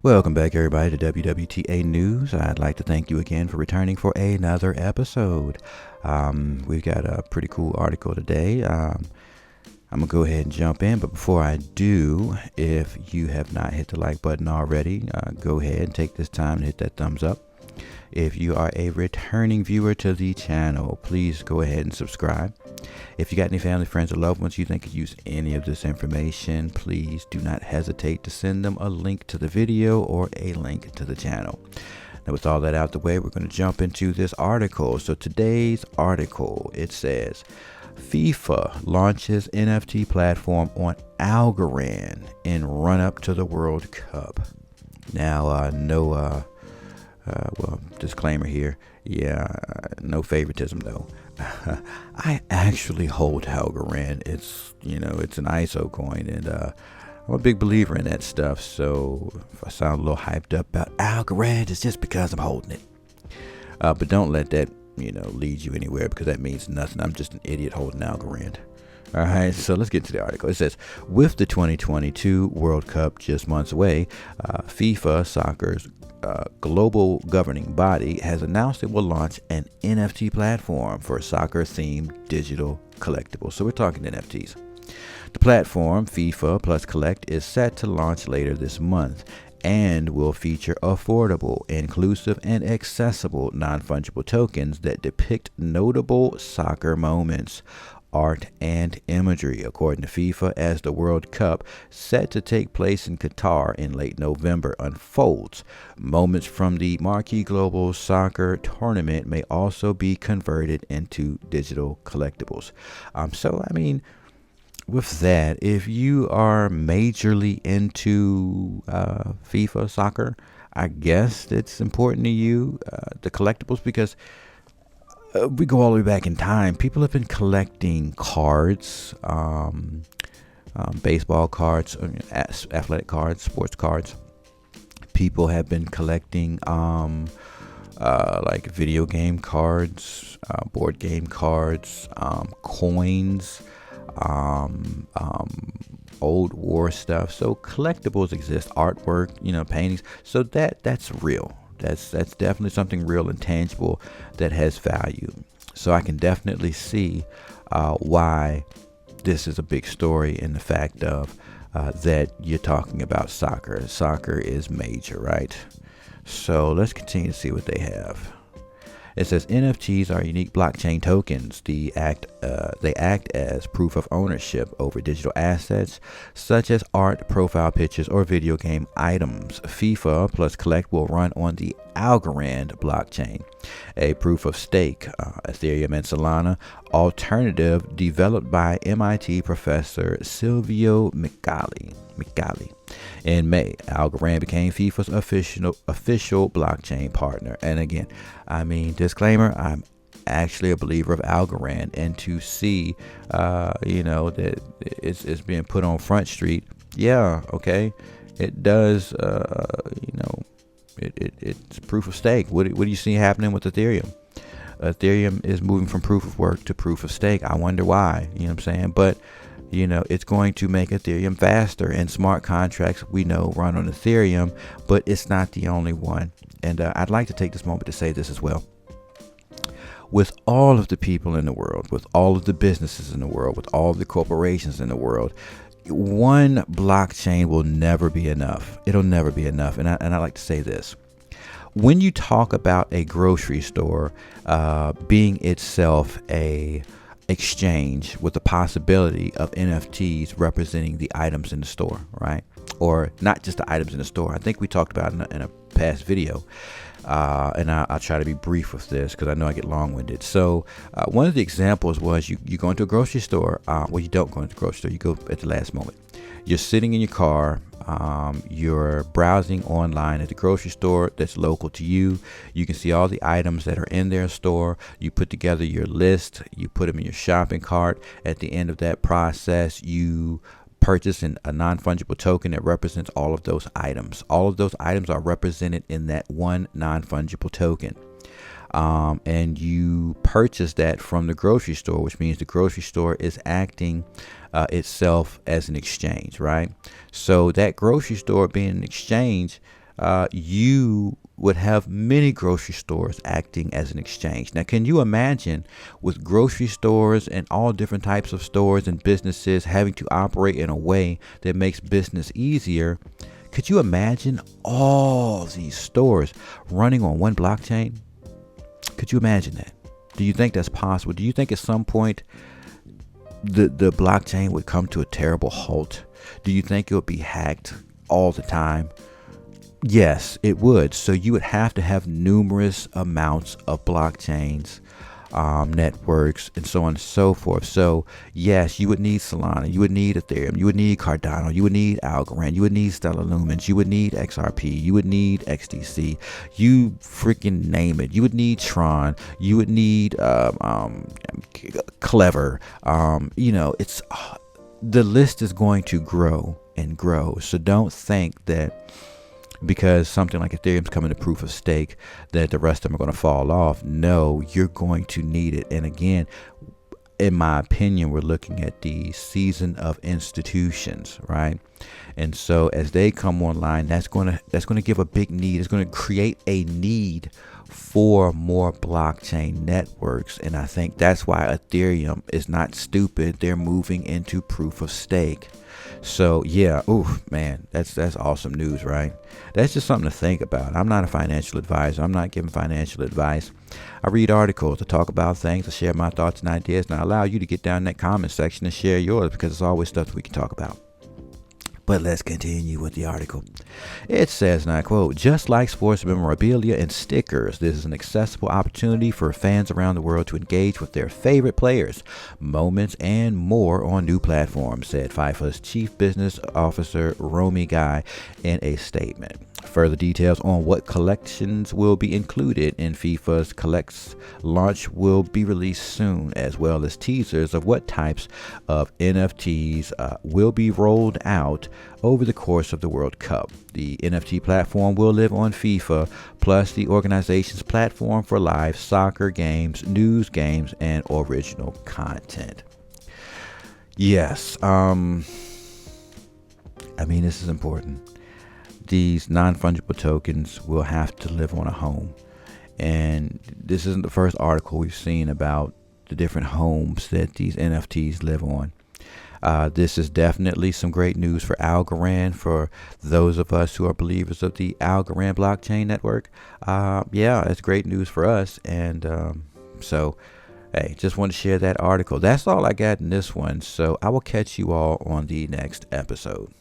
Welcome back, everybody, to WWTA News. I'd like to thank you again for returning for another episode. We've got a pretty cool article today. I'm going to go ahead and jump in, but before I do, if you have not hit the like button already, go ahead and take this time to hit that thumbs up. If you are a returning viewer to the channel, please go ahead and subscribe. If you got any family, friends, or loved ones you think could use any of this information, please do not hesitate to send them a link to the video or a link to the channel. Now, with all that out the way, we're going to jump into this article. So today's article, it says, FIFA launches NFT platform on Algorand in run-up to the World Cup. Now, disclaimer here. No favoritism though. I actually hold Algorand. It's an ISO coin, and I'm a big believer in that stuff. So if I sound a little hyped up about Algorand, it's just because I'm holding it. But don't let that lead you anywhere, because that means nothing. I'm just an idiot holding Algorand. All right, so let's get to the article. It says, with the 2022 World Cup just months away, FIFA, soccer's global governing body, has announced it will launch an NFT platform for soccer-themed digital collectibles. So we're talking NFTs. The platform, FIFA Plus Collect, is set to launch later this month and will feature affordable, inclusive, and accessible non-fungible tokens that depict notable soccer moments, art, and imagery, according to FIFA, as the World Cup, set to take place in Qatar in late November, unfolds. Moments from the marquee global soccer tournament may also be converted into digital collectibles. With that, if you are majorly into FIFA soccer, I guess it's important to you, the collectibles, because we go all the way back in time. People have been collecting cards, baseball cards, athletic cards, sports cards. People have been collecting like video game cards, board game cards, coins, old war stuff. So collectibles exist, artwork, paintings. So that's real. That's definitely something real and tangible that has value. So I can definitely see why this is a big story in the fact of that you're talking about soccer. Soccer is major, right? So let's continue to see what they have. It says NFTs are unique blockchain tokens. They act as proof of ownership over digital assets such as art, profile pictures, or video game items. FIFA Plus Collect will run on the Algorand blockchain, a proof of stake, Ethereum and Solana alternative developed by MIT professor Silvio Micali. In May, Algorand became FIFA's official blockchain partner. And again, disclaimer, I'm actually a believer of Algorand, and to see, that it's being put on Front Street. Yeah, okay, it does. It's proof of stake. What do you see happening with Ethereum? Ethereum is moving from proof of work to proof of stake. I wonder why. You know what I'm saying? But it's going to make Ethereum faster, and smart contracts, we know, run on Ethereum, but it's not the only one. And I'd like to take this moment to say this as well. With all of the people in the world, with all of the businesses in the world, with all of the corporations in the world, one blockchain will never be enough. It'll never be enough. And I like to say this. When you talk about a grocery store being itself a exchange with the possibility of NFTs representing the items in the store, right? Or not just the items in the store. I think we talked about in a past video, and I'll try to be brief with this because I know I get long-winded. So one of the examples was you go into a grocery store. Well, you don't go into the grocery store. You go at the last moment. You're sitting in your car. You're browsing online at the grocery store that's local to you. You can see all the items that are in their store. You put together your list. You put them in your shopping cart. At the end of that process, you purchase a non-fungible token that represents all of those items. All of those items are represented in that one non-fungible token. And you purchase that from the grocery store, which means the grocery store is acting itself as an exchange, right? So that grocery store being an exchange, you would have many grocery stores acting as an exchange. Now, can you imagine with grocery stores and all different types of stores and businesses having to operate in a way that makes business easier? Could you imagine all these stores running on one blockchain? Could you imagine that? Do you think that's possible? Do you think at some point the blockchain would come to a terrible halt? Do you think it would be hacked all the time? Yes, it would. So you would have to have numerous amounts of blockchains, networks, and so on and so forth. So yes, you would need Solana, you would need Ethereum, you would need Cardano, you would need Algorand, you would need Stellar Lumens, you would need XRP, you would need XDC, you freaking name it. You would need Tron, you would need Clever. It's the list is going to grow and grow. So don't think that because something like Ethereum's coming to proof of stake that the rest of them are going to fall off. No, you're going to need it. And again, in my opinion, we're looking at the season of institutions, right? And so as they come online, that's going to give a big need. It's going to create a need for more blockchain networks. And I think that's why Ethereum is not stupid. They're moving into proof of stake. So yeah, man, that's awesome news, right? That's just something to think about. I'm not a financial advisor. I'm not giving financial advice. I read articles to talk about things, to share my thoughts and ideas, and I allow you to get down in that comment section and share yours because it's always stuff that we can talk about. But let's continue with the article. It says, and I quote, "Just like sports memorabilia and stickers, this is an accessible opportunity for fans around the world to engage with their favorite players, moments, and more on new platforms," said FIFA's Chief Business Officer Romy Guy in a statement. Further details on what collections will be included in FIFA's Collects launch will be released soon, as well as teasers of what types of NFTs will be rolled out over the course of the World Cup. The NFT platform will live on FIFA, plus the organization's platform for live soccer games, news games, and original content. Yes, this is important. These non-fungible tokens will have to live on a home. And this isn't the first article we've seen about the different homes that these NFTs live on. This is definitely some great news for Algorand, for those of us who are believers of the Algorand blockchain network. It's great news for us. And hey, just want to share that article. That's all I got in this one. So I will catch you all on the next episode.